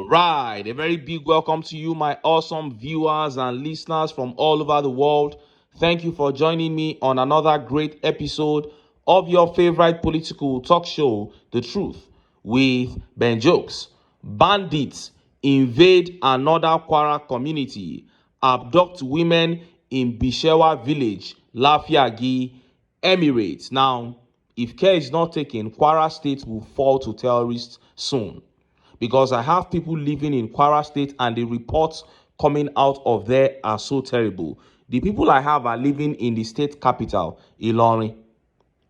Right, a very big welcome to you, my awesome viewers and listeners from all over the world. Thank you for joining me on another great episode of your favorite political talk show, The Truth, with Ben Jokes. Bandits invade another Kwara community, abduct women in Bishewa village, Lafiagi, Emirates. Now, if care is not taken, Kwara State will fall to terrorists soon, because I have people living in Kwara State and the reports coming out of there are so terrible. The people I have are living in the state capital, Ilorin.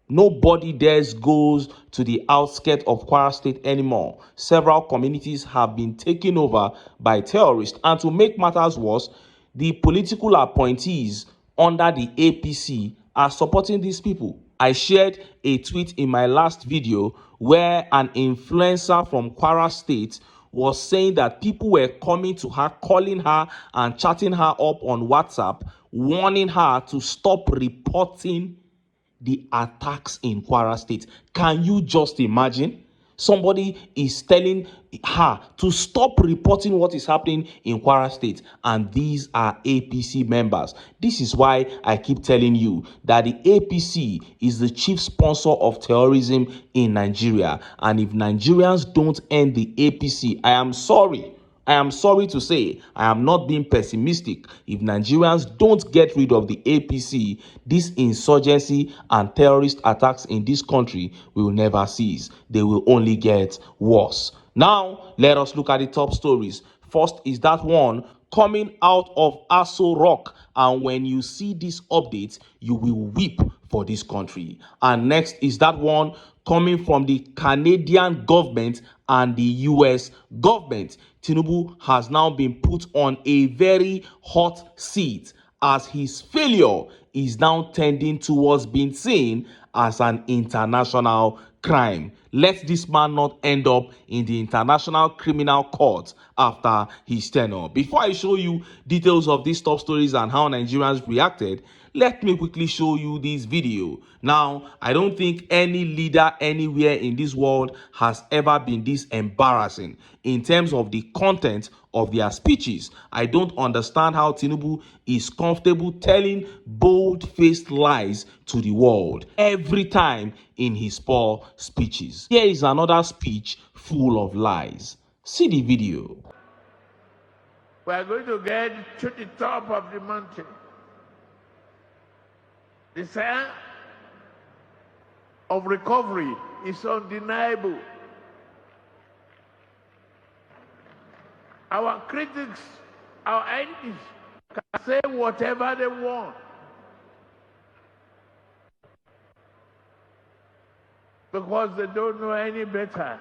Nobody dares goes to the outskirts of Kwara State anymore. Several communities have been taken over by terrorists, and to make matters worse, the political appointees under the APC are supporting these people. I shared a tweet in my last video where an influencer from Kwara State was saying that people were coming to her, calling her and chatting her up on WhatsApp, warning her to stop reporting the attacks in Kwara State. Can you just imagine? Somebody is telling her to stop reporting what is happening in Kwara State, and these are APC members. This is why I keep telling you that the APC is the chief sponsor of terrorism in Nigeria. And if Nigerians don't end the APC, I am sorry to say, I am not being pessimistic. If Nigerians don't get rid of the APC, this insurgency and terrorist attacks in this country will never cease. They will only get worse. Now, let us look at the top stories. First is that one coming out of Aso Rock. And when you see this update, you will weep for this country. And next is that one coming from the Canadian government and the US government. Tinubu has now been put on a very hot seat as his failure is now tending towards being seen as an international crime. Let this man not end up in the International Criminal Court after his tenure. Before I show you details of these top stories and how Nigerians reacted, let me quickly show you this video. Now, I don't think any leader anywhere in this world has ever been this embarrassing in terms of the content of their speeches. I don't understand how Tinubu is comfortable telling bold-faced lies to the world every time in his poor speeches. Here is another speech full of lies. See the video. We are going to get to the top of the mountain. The sign of recovery is undeniable. Our critics, our enemies, can say whatever they want. Because they don't know any better.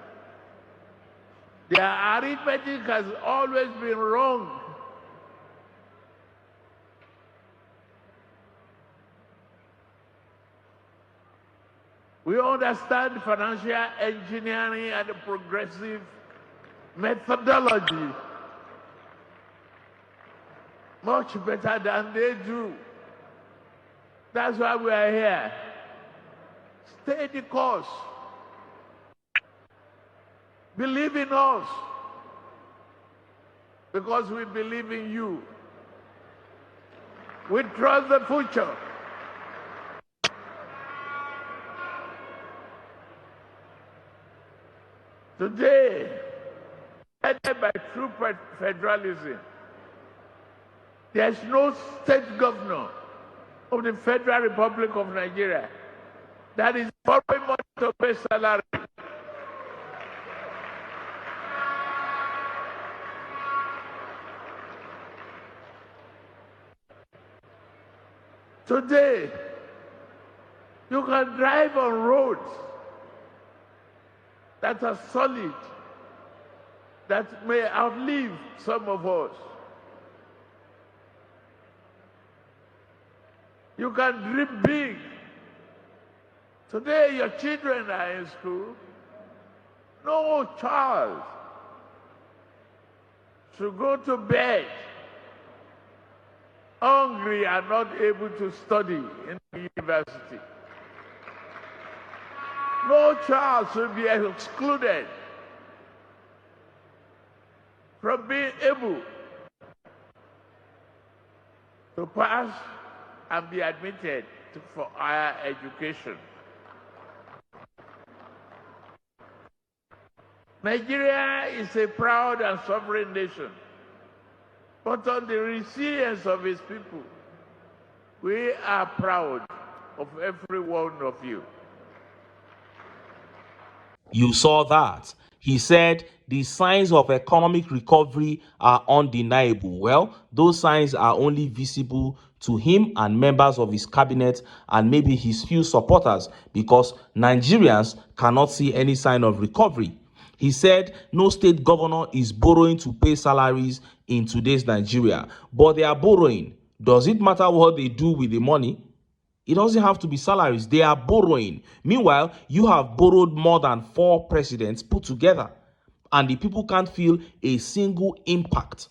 Their arithmetic has always been wrong. We understand financial engineering and progressive methodology much better than they do. That's why we are here. Stay the course. Believe in us, because we believe in you. We trust the future. Today, headed by true federalism, there is no state governor of the Federal Republic of Nigeria that is borrowing money to pay salary. Today, you can drive on roads that are solid, that may outlive some of us. You can dream big. Today, your children are in school. No child should go to bed hungry and not able to study in the university. No child should be excluded from being able to pass and be admitted for higher education. Nigeria is a proud and sovereign nation, but on the resilience of its people, we are proud of every one of you. You saw that. He said the signs of economic recovery are undeniable. Well, those signs are only visible to him and members of his cabinet and maybe his few supporters, because Nigerians cannot see any sign of recovery. He said no state governor is borrowing to pay salaries in today's Nigeria, but they are borrowing. Does it matter what they do with the money? It doesn't have to be salaries. They are borrowing. Meanwhile, you have borrowed more than 4 presidents put together, and the people can't feel a single impact.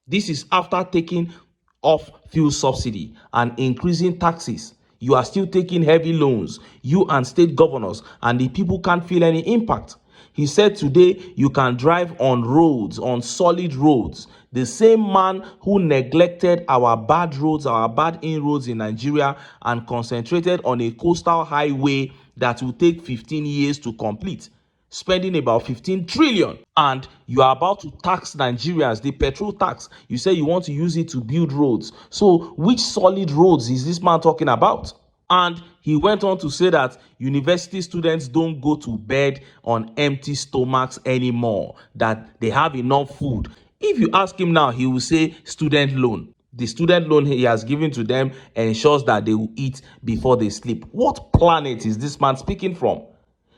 This is after taking off fuel subsidy and increasing taxes. You are still taking heavy loans, you and state governors, and the people can't feel any impact. He said today you can drive on roads, on solid roads. The same man who neglected our bad roads, our bad inroads in Nigeria, and concentrated on a coastal highway that will take 15 years to complete, spending about 15 trillion, and you are about to tax Nigerians, the petrol tax. You say you want to use it to build roads. So which solid roads is this man talking about? And he went on to say that university students don't go to bed on empty stomachs anymore, that they have enough food. If you ask him now, he will say student loan. The student loan he has given to them ensures that they will eat before they sleep. What planet is this man speaking from?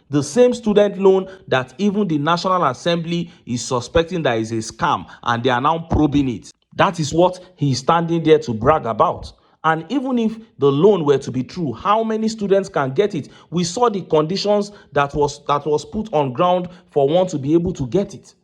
The same student loan that even the National Assembly is suspecting that is a scam, and they are now probing it. That is what he is standing there to brag about. And even if the loan were to be true, how many students can get it? We saw the conditions that was put on ground for one to be able to get it.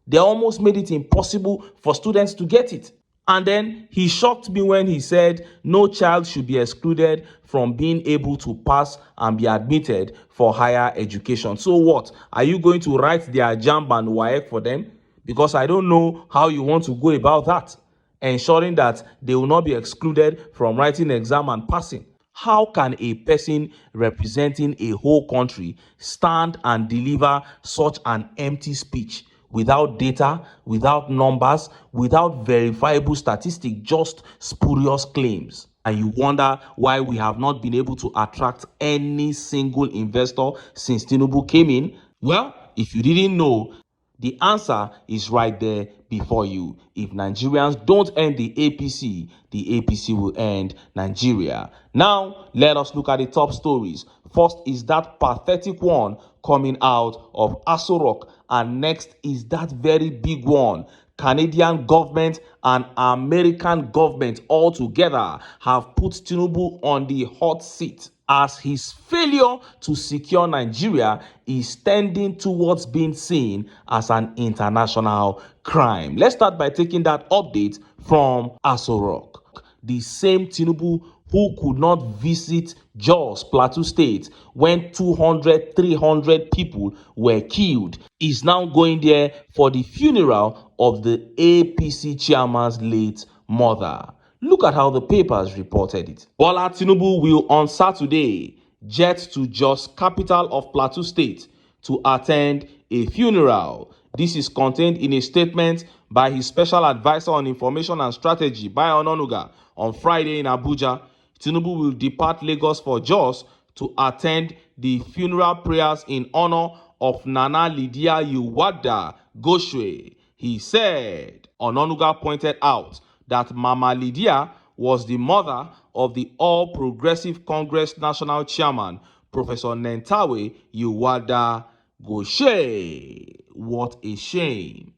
They almost made it impossible for students to get it. And then he shocked me when he said no child should be excluded from being able to pass and be admitted for higher education. So what? Are you going to write their JAMB and WAEC for them? Because I don't know how you want to go about that, ensuring that they will not be excluded from writing exam and passing. How can a person representing a whole country stand and deliver such an empty speech without data, without numbers, without verifiable statistics, just spurious claims? And you wonder why we have not been able to attract any single investor since Tinubu came in? Well, if you didn't know, the answer is right there before you. If Nigerians don't end the APC will end Nigeria. Now, let us look at the top stories. First is that pathetic one coming out of Aso Rock, and next is that very big one. Canadian government and American government all together have put Tinubu on the hot seat, as his failure to secure Nigeria is tending towards being seen as an international crime. Let's start by taking that update from Aso Rock. The same Tinubu who could not visit Jos, Plateau State, when 200, 300 people were killed, is now going there for the funeral of the APC chairman's late mother. Look at how the papers reported it. Bola Tinubu will on Saturday jet to Jos, capital of Plateau State, to attend a funeral. This is contained in a statement by his special advisor on information and strategy, Bayo Ononuga, on Friday in Abuja. Tinubu will depart Lagos for Jos to attend the funeral prayers in honor of Nana Lydia Yuwada Goshwe. He said. Ononuga pointed out that Mama Lydia was the mother of the All Progressive Congress National Chairman, Professor Nentawe Yuwada Goshwe. What a shame.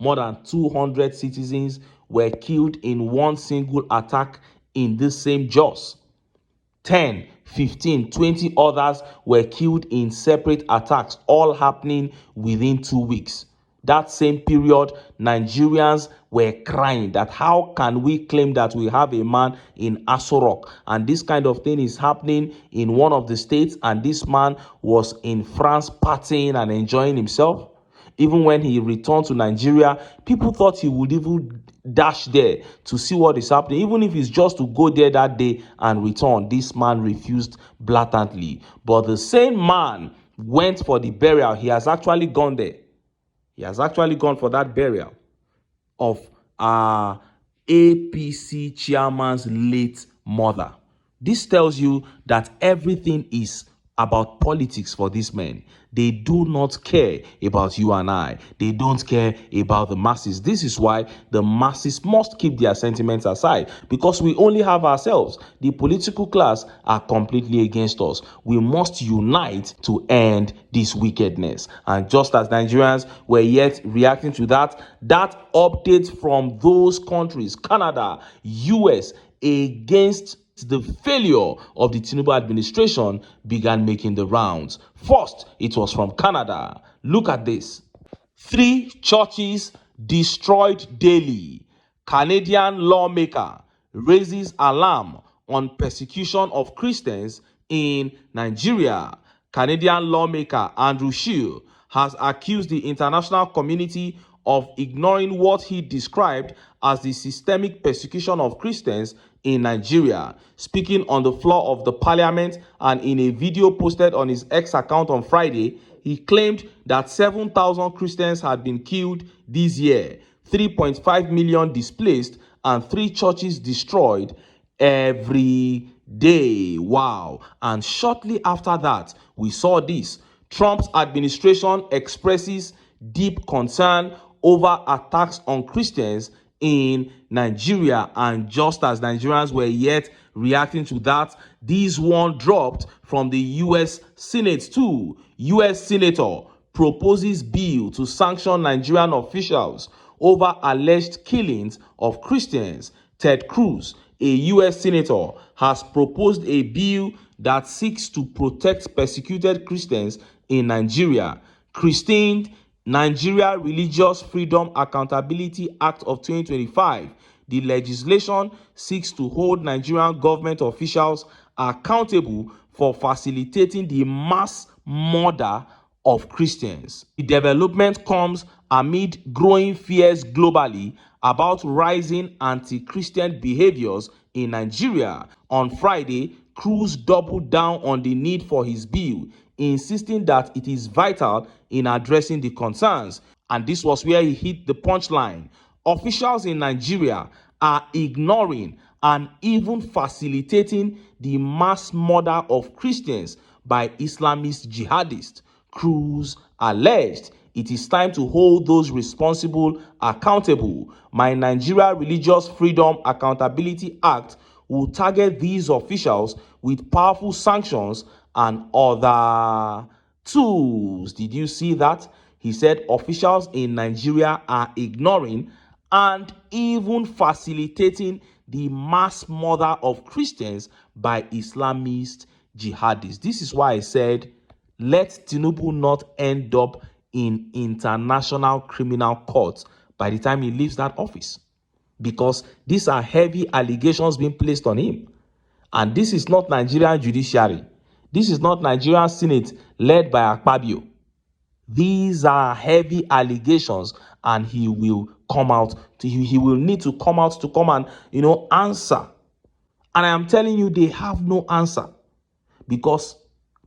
More than 200 citizens were killed in one single attack in this same Jos. 10, 15, 20 others were killed in separate attacks, all happening within 2 weeks. That same period, Nigerians were crying that how can we claim that we have a man in Aso Rock, and this kind of thing is happening in one of the states, and this man was in France partying and enjoying himself. Even when he returned to Nigeria, people thought he would even dash there to see what is happening. Even if it's just to go there that day and return, this man refused blatantly. But the same man went for the burial. He has actually gone there. He has actually gone for that burial of APC chairman's late mother. This tells you that everything is about politics for these men. They do not care about you and I. They don't care about the masses. This is why the masses must keep their sentiments aside, because we only have ourselves. The political class are completely against us. We must unite to end this wickedness. And just as Nigerians were yet reacting to that update from those countries, Canada, US, against the failure of the Tinubu administration began making the rounds. First, it was from Canada. Look at this. 3 churches destroyed daily. Canadian lawmaker raises alarm on persecution of Christians in Nigeria. Canadian lawmaker Andrew Scheer has accused the international community of ignoring what he described as the systemic persecution of Christians in Nigeria. Speaking on the floor of the parliament and in a video posted on his X account on Friday, he claimed that 7,000 Christians had been killed this year, 3.5 million displaced, and 3 churches destroyed every day. Wow. And shortly after that, we saw this. Trump's administration expresses deep concern over attacks on Christians in Nigeria. And just as Nigerians were yet reacting to that, this one dropped from the US Senate too. US Senator proposes bill to sanction Nigerian officials over alleged killings of Christians. Ted Cruz, a US senator, has proposed a bill that seeks to protect persecuted Christians in Nigeria. Christine Nigeria Religious Freedom Accountability Act of 2025. The legislation seeks to hold Nigerian government officials accountable for facilitating the mass murder of Christians. The development comes amid growing fears globally about rising anti-Christian behaviors in Nigeria. On Friday, Cruz doubled down on the need for his bill, insisting that it is vital in addressing the concerns. And this was where he hit the punchline. Officials in Nigeria are ignoring and even facilitating the mass murder of Christians by Islamist jihadists. Cruz alleged it is time to hold those responsible accountable. My Nigeria Religious Freedom Accountability Act will target these officials with powerful sanctions and other tools. Did you see that? He said officials in Nigeria are ignoring and even facilitating the mass murder of Christians by Islamist jihadists. This is why I said, let Tinubu not end up in international criminal court by the time he leaves that office, because these are heavy allegations being placed on him. And this is not Nigerian judiciary. This is not Nigerian Senate led by Akpabio. These are heavy allegations, and he will come out. He will need to come out to come and answer. And I am telling you, they have no answer, because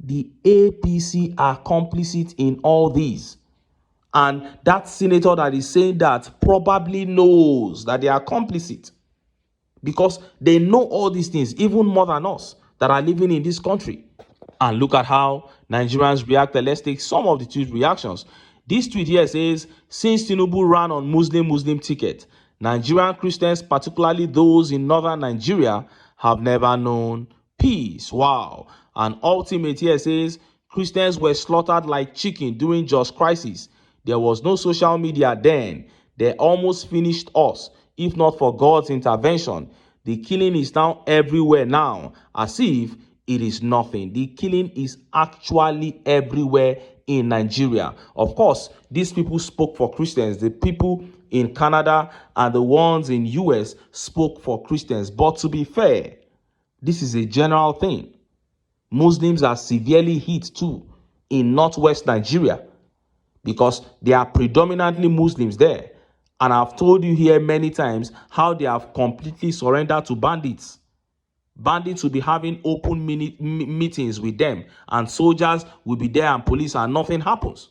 the APC are complicit in all these. And that senator that is saying that probably knows that they are complicit, because they know all these things even more than us that are living in this country. And look at how Nigerians reacted. Let's take some of the tweet reactions. This tweet here says, since Tinubu ran on Muslim ticket, Nigerian Christians, particularly those in northern Nigeria, have never known peace. Wow. And ultimate here says, Christians were slaughtered like chicken during Just Crisis. There was no social media then. They almost finished us, if not for God's intervention. The killing is now everywhere now, as if it is nothing. The killing is actually everywhere in Nigeria. Of course, these people spoke for Christians. The people in Canada and the ones in US spoke for Christians. But to be fair, this is a general thing. Muslims are severely hit too in northwest Nigeria. because they are predominantly Muslims there. And I've told you here many times how they have completely surrendered to bandits. Bandits will be having open meetings with them, and soldiers will be there and police, and nothing happens.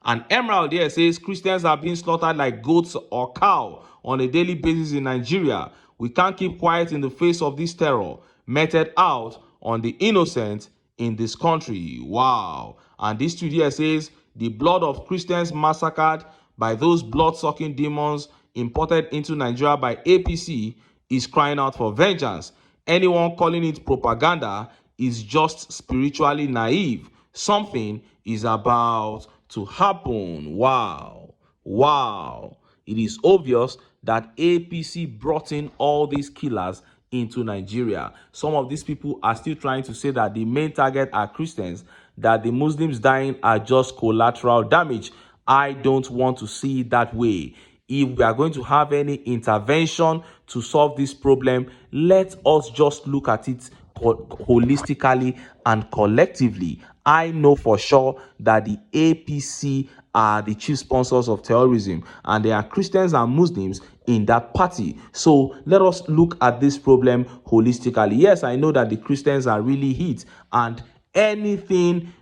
And Emerald here says Christians are being slaughtered like goats or cow on a daily basis in Nigeria. We can't keep quiet in the face of this terror meted out on the innocent in this country. Wow. And this tweet here says the blood of Christians massacred by those blood-sucking demons imported into Nigeria by APC is crying out for vengeance. Anyone calling it propaganda is just spiritually naive. Something is about to happen. Wow. Wow. It is obvious that APC brought in all these killers into Nigeria. Some of these people are still trying to say that the main target are Christians, that the Muslims dying are just collateral damage. I don't want to see it that way. If we are going to have any intervention to solve this problem, let us just look at it holistically and collectively. I know for sure that the APC are the chief sponsors of terrorism, and there are Christians and Muslims in that party. So let us look at this problem holistically. Yes, I know that the Christians are really hit, and anything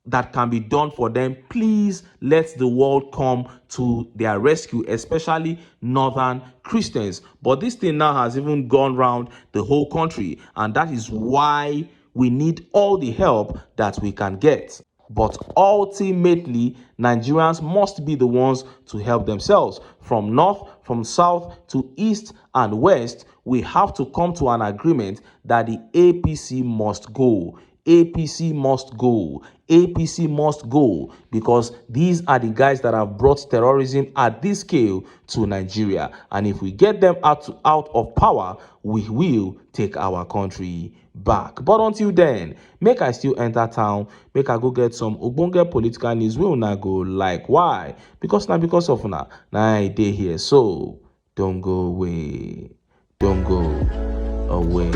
that can be done for them, please let the world come to their rescue, especially northern Christians. But this thing now has even gone around the whole country, and that is why we need all the help that we can get. But ultimately, Nigerians must be the ones to help themselves. From north, from south to east and west, we have to come to an agreement that the APC must go. APC must go. APC must go, because these are the guys that have brought terrorism at this scale to Nigeria. And if we get them out of power, we will take our country back. But until then, make I still enter town, make I go get some ogbonge political news. We will not go like. Why? Because now, because of now I dey here. So don't go away. Don't go away.